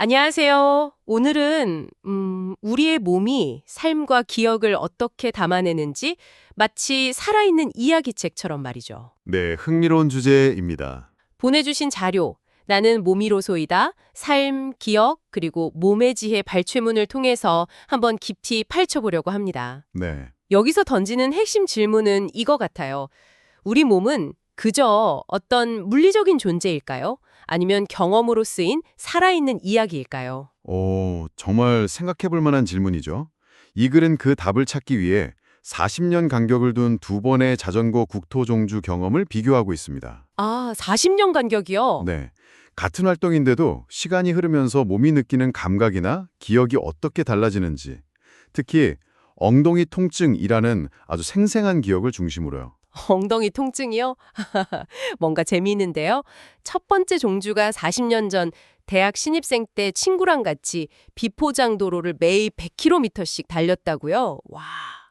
안녕하세요. 오늘은 우리의 몸이 삶과 기억을 어떻게 담아내는지 마치 살아있는 이야기책처럼 말이죠. 네, 흥미로운 주제입니다. 보내주신 자료, 나는 몸이로소이다, 삶, 기억, 그리고 몸의 지혜 발췌문을 통해서 한번 깊이 파헤쳐보려고 합니다. 네. 여기서 던지는 핵심 질문은 이거 같아요. 우리 몸은 그저 어떤 물리적인 존재일까요? 아니면 경험으로 쓰인 살아있는 이야기일까요? 정말 생각해 볼 만한 질문이죠. 이 글은 그 답을 찾기 위해 40년 간격을 둔 두 번의 자전거 국토 종주 경험을 비교하고 있습니다. 아, 40년 간격이요? 네. 같은 활동인데도 시간이 흐르면서 몸이 느끼는 감각이나 기억이 어떻게 달라지는지, 특히 엉덩이 통증이라는 아주 생생한 기억을 중심으로요. 엉덩이 통증이요? 뭔가 재미있는데요. 첫 번째 종주가 40년 전 대학 신입생 때 친구랑 같이 비포장도로를 매일 100km씩 달렸다고요? 와,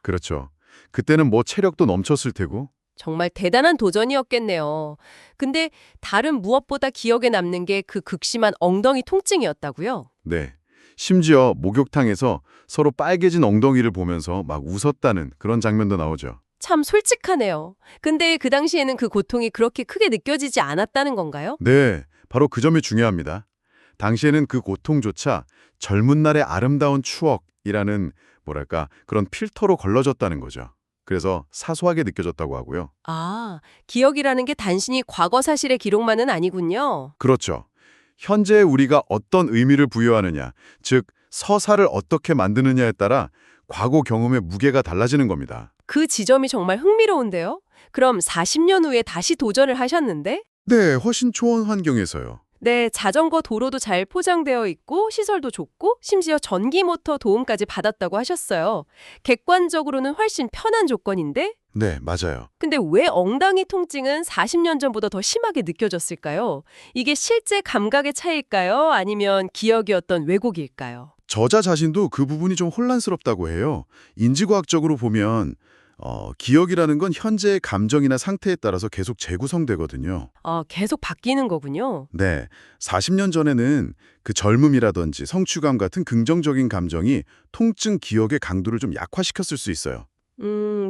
그렇죠. 그때는 뭐 체력도 넘쳤을 테고, 정말 대단한 도전이었겠네요. 근데 다른 무엇보다 기억에 남는 게 그 극심한 엉덩이 통증이었다고요? 네. 심지어 목욕탕에서 서로 빨개진 엉덩이를 보면서 막 웃었다는 그런 장면도 나오죠. 참 솔직하네요. 근데 그 당시에는 그 고통이 그렇게 크게 느껴지지 않았다는 건가요? 네, 바로 그 점이 중요합니다. 당시에는 그 고통조차 젊은 날의 아름다운 추억이라는 뭐랄까 그런 필터로 걸러졌다는 거죠. 그래서 사소하게 느껴졌다고 하고요. 아, 기억이라는 게 단순히 과거 사실의 기록만은 아니군요. 그렇죠. 현재 우리가 어떤 의미를 부여하느냐, 즉 서사를 어떻게 만드느냐에 따라 과거 경험의 무게가 달라지는 겁니다. 그 지점이 정말 흥미로운데요? 그럼 40년 후에 다시 도전을 하셨는데? 네, 훨씬 좋은 환경에서요. 네, 자전거 도로도 잘 포장되어 있고 시설도 좋고 심지어 전기 모터 도움까지 받았다고 하셨어요. 객관적으로는 훨씬 편한 조건인데? 네, 맞아요. 근데 왜 엉덩이 통증은 40년 전보다 더 심하게 느껴졌을까요? 이게 실제 감각의 차이일까요? 아니면 기억이었던 왜곡일까요? 저자 자신도 그 부분이 좀 혼란스럽다고 해요. 인지과학적으로 보면 기억이라는 건 현재의 감정이나 상태에 따라서 계속 재구성되거든요. 계속 바뀌는 거군요. 네, 40년 전에는 그 젊음이라든지 성취감 같은 긍정적인 감정이 통증 기억의 강도를 좀 약화시켰을 수 있어요.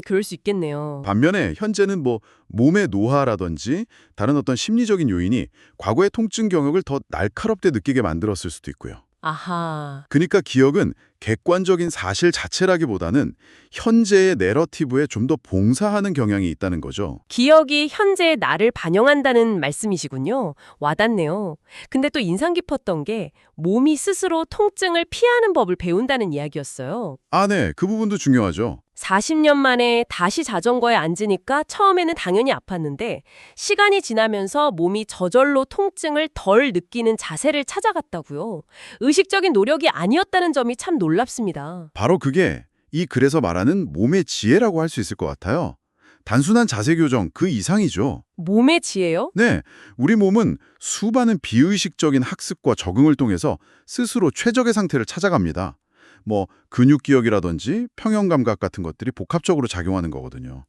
그럴 수 있겠네요. 반면에 현재는 뭐 몸의 노화라든지 다른 어떤 심리적인 요인이 과거의 통증 경험을 더 날카롭게 느끼게 만들었을 수도 있고요. 아하. 그러니까 기억은 객관적인 사실 자체라기보다는 현재의 내러티브에 좀 더 봉사하는 경향이 있다는 거죠. 기억이 현재의 나를 반영한다는 말씀이시군요. 와닿네요. 근데 또 인상 깊었던 게 몸이 스스로 통증을 피하는 법을 배운다는 이야기였어요. 아, 네. 그 부분도 중요하죠. 40년 만에 다시 자전거에 앉으니까 처음에는 당연히 아팠는데 시간이 지나면서 몸이 저절로 통증을 덜 느끼는 자세를 찾아갔다고요. 의식적인 노력이 아니었다는 점이 참 놀랍습니다. 바로 그게 이 글에서 말하는 몸의 지혜라고 할 수 있을 것 같아요. 단순한 자세 교정 그 이상이죠. 몸의 지혜요? 네, 우리 몸은 수많은 비의식적인 학습과 적응을 통해서 스스로 최적의 상태를 찾아갑니다. 뭐 근육 기억이라든지 평형 감각 같은 것들이 복합적으로 작용하는 거거든요.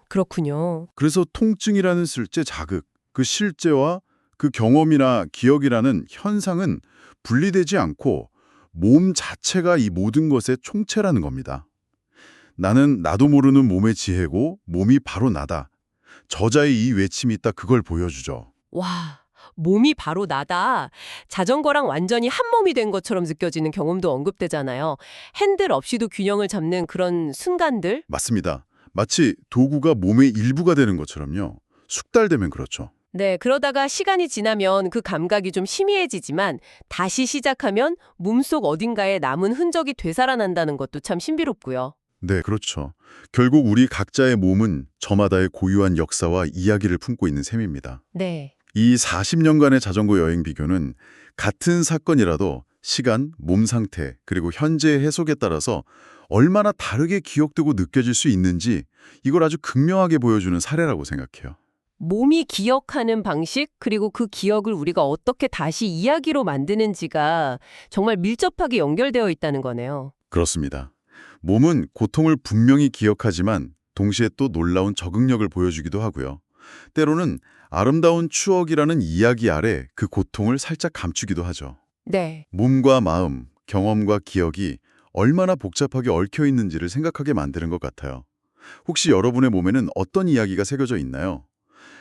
그렇군요. 그래서 통증이라는 실제 자극, 그 실제와 그 경험이나 기억이라는 현상은 분리되지 않고 몸 자체가 이 모든 것의 총체라는 겁니다. 나는 나도 모르는 몸의 지혜고 몸이 바로 나다. 저자의 이 외침이 있다 그걸 보여주죠. 와, 몸이 바로 나다. 자전거랑 완전히 한 몸이 된 것처럼 느껴지는 경험도 언급되잖아요. 핸들 없이도 균형을 잡는 그런 순간들? 맞습니다. 마치 도구가 몸의 일부가 되는 것처럼요. 숙달되면 그렇죠. 네, 그러다가 시간이 지나면 그 감각이 좀 희미해지지만 다시 시작하면 몸속 어딘가에 남은 흔적이 되살아난다는 것도 참 신비롭고요. 네, 그렇죠. 결국 우리 각자의 몸은 저마다의 고유한 역사와 이야기를 품고 있는 셈입니다. 네. 이 40년간의 자전거 여행 비교는 같은 사건이라도 시간, 몸 상태, 그리고 현재의 해석에 따라서 얼마나 다르게 기억되고 느껴질 수 있는지 이걸 아주 극명하게 보여주는 사례라고 생각해요. 몸이 기억하는 방식, 그리고 그 기억을 우리가 어떻게 다시 이야기로 만드는지가 정말 밀접하게 연결되어 있다는 거네요. 그렇습니다. 몸은 고통을 분명히 기억하지만 동시에 또 놀라운 적응력을 보여주기도 하고요. 때로는 아름다운 추억이라는 이야기 아래 그 고통을 살짝 감추기도 하죠. 네. 몸과 마음, 경험과 기억이 얼마나 복잡하게 얽혀 있는지를 생각하게 만드는 것 같아요. 혹시 여러분의 몸에는 어떤 이야기가 새겨져 있나요?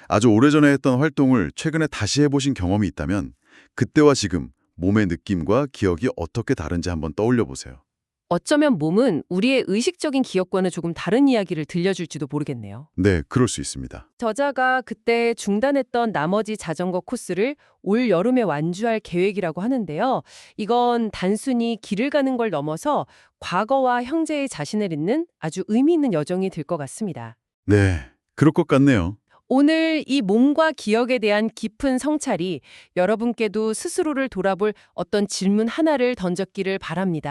아주 오래전에 했던 활동을 최근에 다시 해보신 경험이 있다면 그때와 지금 몸의 느낌과 기억이 어떻게 다른지 한번 떠올려 보세요. 어쩌면 몸은 우리의 의식적인 기억과는 조금 다른 이야기를 들려줄지도 모르겠네요. 네, 그럴 수 있습니다. 저자가 그때 중단했던 나머지 자전거 코스를 올 여름에 완주할 계획이라고 하는데요. 이건 단순히 길을 가는 걸 넘어서 과거와 형제의 자신을 잇는 아주 의미 있는 여정이 될 것 같습니다. 네, 그럴 것 같네요. 오늘 이 몸과 기억에 대한 깊은 성찰이 여러분께도 스스로를 돌아볼 어떤 질문 하나를 던졌기를 바랍니다.